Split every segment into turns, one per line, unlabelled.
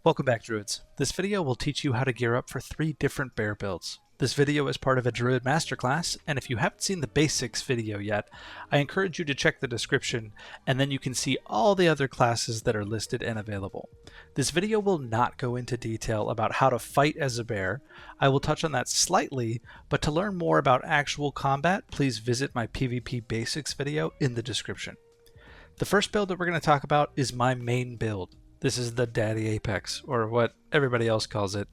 Welcome back, Druids. This video will teach you how to gear up for 3 different bear builds. This video is part of a Druid Masterclass, and if you haven't seen the basics video yet, I encourage you to check the description, and then you can see all the other classes that are listed and available. This video will not go into detail about how to fight as a bear. I will touch on that slightly, but to learn more about actual combat, please visit my PvP basics video in the description. The first build that we're going to talk about is my main build. This is the Daddy Apex, or what everybody else calls it,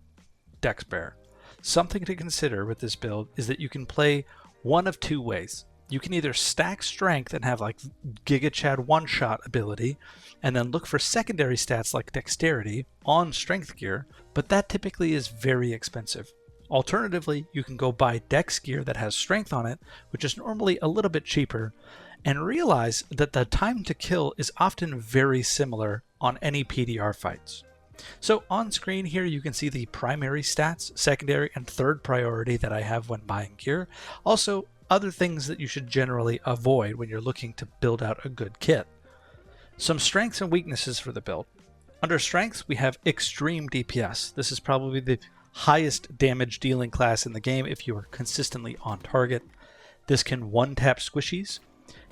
Dex Bear. Something to consider with this build is that you can play one of 2 ways. You can either stack strength and have like Giga Chad one-shot ability, and then look for secondary stats like Dexterity on strength gear, but that typically is very expensive. Alternatively, you can go buy Dex gear that has strength on it, which is normally a little bit cheaper, and realize that the time to kill is often very similar on any PDR fights. So on screen here you can see the primary stats, secondary, and third priority that I have when buying gear. Also, other things that you should generally avoid when you're looking to build out a good kit. Some strengths and weaknesses for the build. Under strengths we have extreme DPS. This is probably the highest damage dealing class in the game if you are consistently on target. This can one-tap squishies.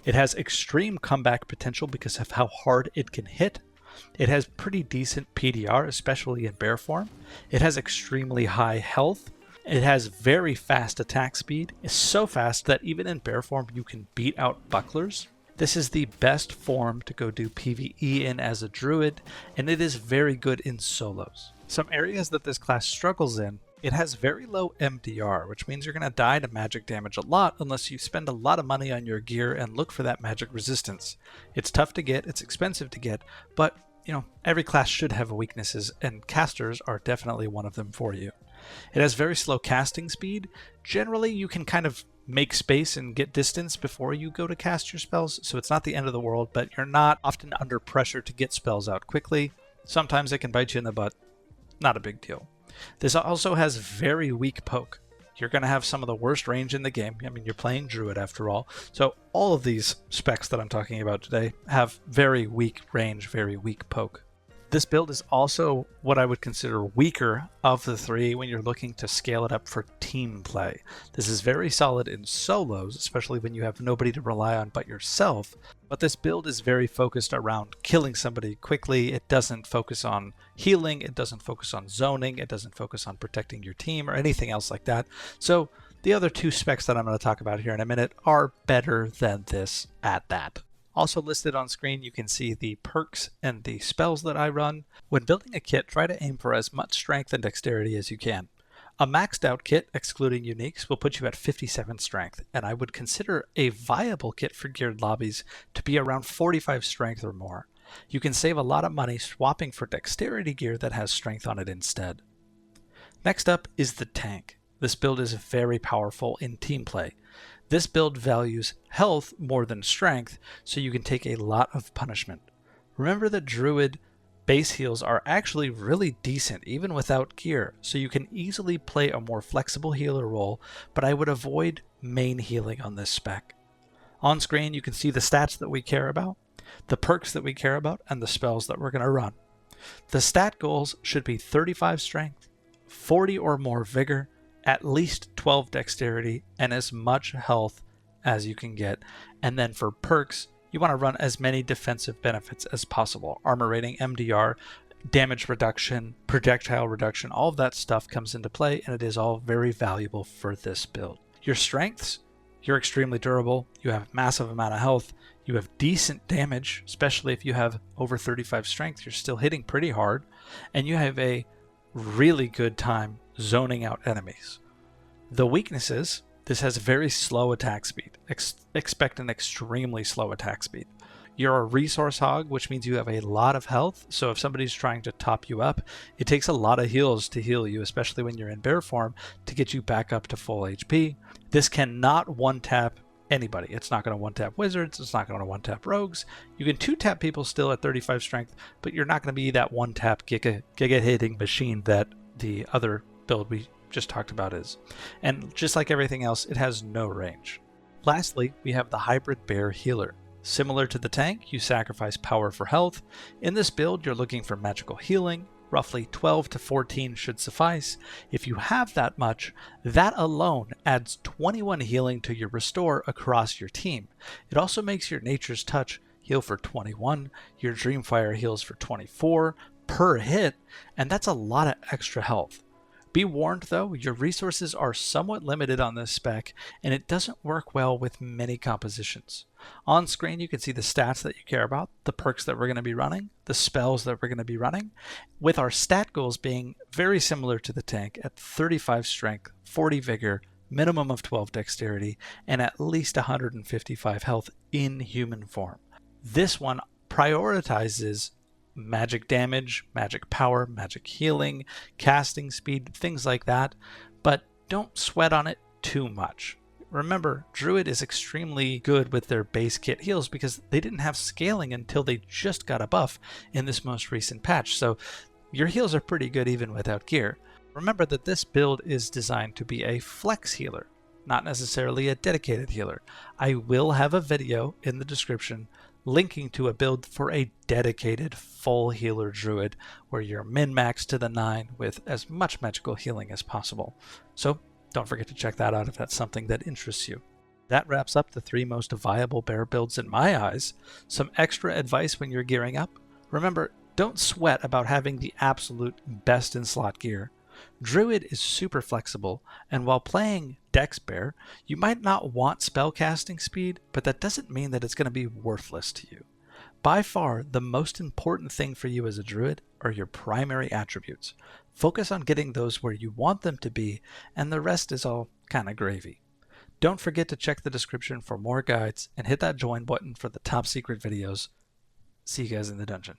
It has extreme comeback potential because of how hard it can hit. It has pretty decent PDR, especially in bear form. It has extremely high health. It has very fast attack speed. It's so fast that even in bear form you can beat out bucklers. This is the best form to go do PvE in as a druid, and it is very good in solos. Some areas that this class struggles in: it has very low MDR, which means you're going to die to magic damage a lot unless you spend a lot of money on your gear and look for that magic resistance. It's tough to get, it's expensive to get, but every class should have weaknesses, and casters are definitely one of them for you. It has very slow casting speed. Generally, you can kind of make space and get distance before you go to cast your spells, so it's not the end of the world, but you're not often under pressure to get spells out quickly. Sometimes it can bite you in the butt. Not a big deal. This also has very weak poke. You're going to have some of the worst range in the game. I mean, you're playing Druid after all. So all of these specs that I'm talking about today have very weak range, very weak poke. This build is also what I would consider weaker of the 3 when you're looking to scale it up for team play. This is very solid in solos, especially when you have nobody to rely on but yourself. But this build is very focused around killing somebody quickly. It doesn't focus on healing. It doesn't focus on zoning. It doesn't focus on protecting your team or anything else like that. So the other 2 specs that I'm going to talk about here in a minute are better than this at that. Also listed on screen, you can see the perks and the spells that I run. When building a kit, try to aim for as much strength and dexterity as you can. A maxed out kit, excluding uniques, will put you at 57 strength, and I would consider a viable kit for geared lobbies to be around 45 strength or more. You can save a lot of money swapping for dexterity gear that has strength on it instead. Next up is the tank. This build is very powerful in team play. This build values health more than strength, so you can take a lot of punishment. Remember that Druid base heals are actually really decent even without gear, so you can easily play a more flexible healer role, but I would avoid main healing on this spec. On screen you can see the stats that we care about, the perks that we care about, and the spells that we're going to run. The stat goals should be 35 strength, 40 or more vigor, at least 12 dexterity, and as much health as you can get. And then for perks, you want to run as many defensive benefits as possible. Armor rating, MDR, damage reduction, projectile reduction, all of that stuff comes into play, and it is all very valuable for this build. Your strengths: you're extremely durable, you have massive amount of health, you have decent damage, especially if you have over 35 strength, you're still hitting pretty hard, and you have a really good time zoning out enemies. The weaknesses: this has very slow attack speed. Expect an extremely slow attack speed. You're a resource hog, which means you have a lot of health, so if somebody's trying to top you up, it takes a lot of heals to heal you, especially when you're in bear form, to get you back up to full HP. This cannot one-tap anybody. It's not going to one-tap wizards, it's not going to one-tap rogues. You can 2-tap people still at 35 strength, but you're not going to be that one-tap giga hitting machine that the other build we just talked about is. And just like everything else, it has no range. Lastly, we have the hybrid bear healer. Similar to the tank, you sacrifice power for health. In this build, you're looking for magical healing, Roughly 12 to 14 should suffice. If you have that much, that alone adds 21 healing to your restore across your team. It also makes your Nature's Touch heal for 21, your Dreamfire heals for 24 per hit, and that's a lot of extra health. Be warned though, your resources are somewhat limited on this spec, and it doesn't work well with many compositions. On screen you can see the stats that you care about, the perks that we're going to be running, the spells that we're going to be running, with our stat goals being very similar to the tank at 35 strength, 40 vigor, minimum of 12 dexterity, and at least 155 health in human form. This one prioritizes magic damage, magic power, magic healing, casting speed, things like that, but don't sweat on it too much. Remember, Druid is extremely good with their base kit heals because they didn't have scaling until they just got a buff in this most recent patch, so your heals are pretty good even without gear. Remember that this build is designed to be a flex healer, not necessarily a dedicated healer. I will have a video in the description linking to a build for a dedicated full healer druid where you're min-max to the 9 with as much magical healing as possible. So don't forget to check that out if that's something that interests you. That wraps up the 3 most viable bear builds in my eyes. Some extra advice when you're gearing up. Remember, don't sweat about having the absolute best in slot gear. Druid is super flexible, and while playing Dex Bear, you might not want spellcasting speed, but that doesn't mean that it's going to be worthless to you. By far, the most important thing for you as a druid are your primary attributes. Focus on getting those where you want them to be, and the rest is all kind of gravy. Don't forget to check the description for more guides, and hit that join button for the top secret videos. See you guys in the dungeon.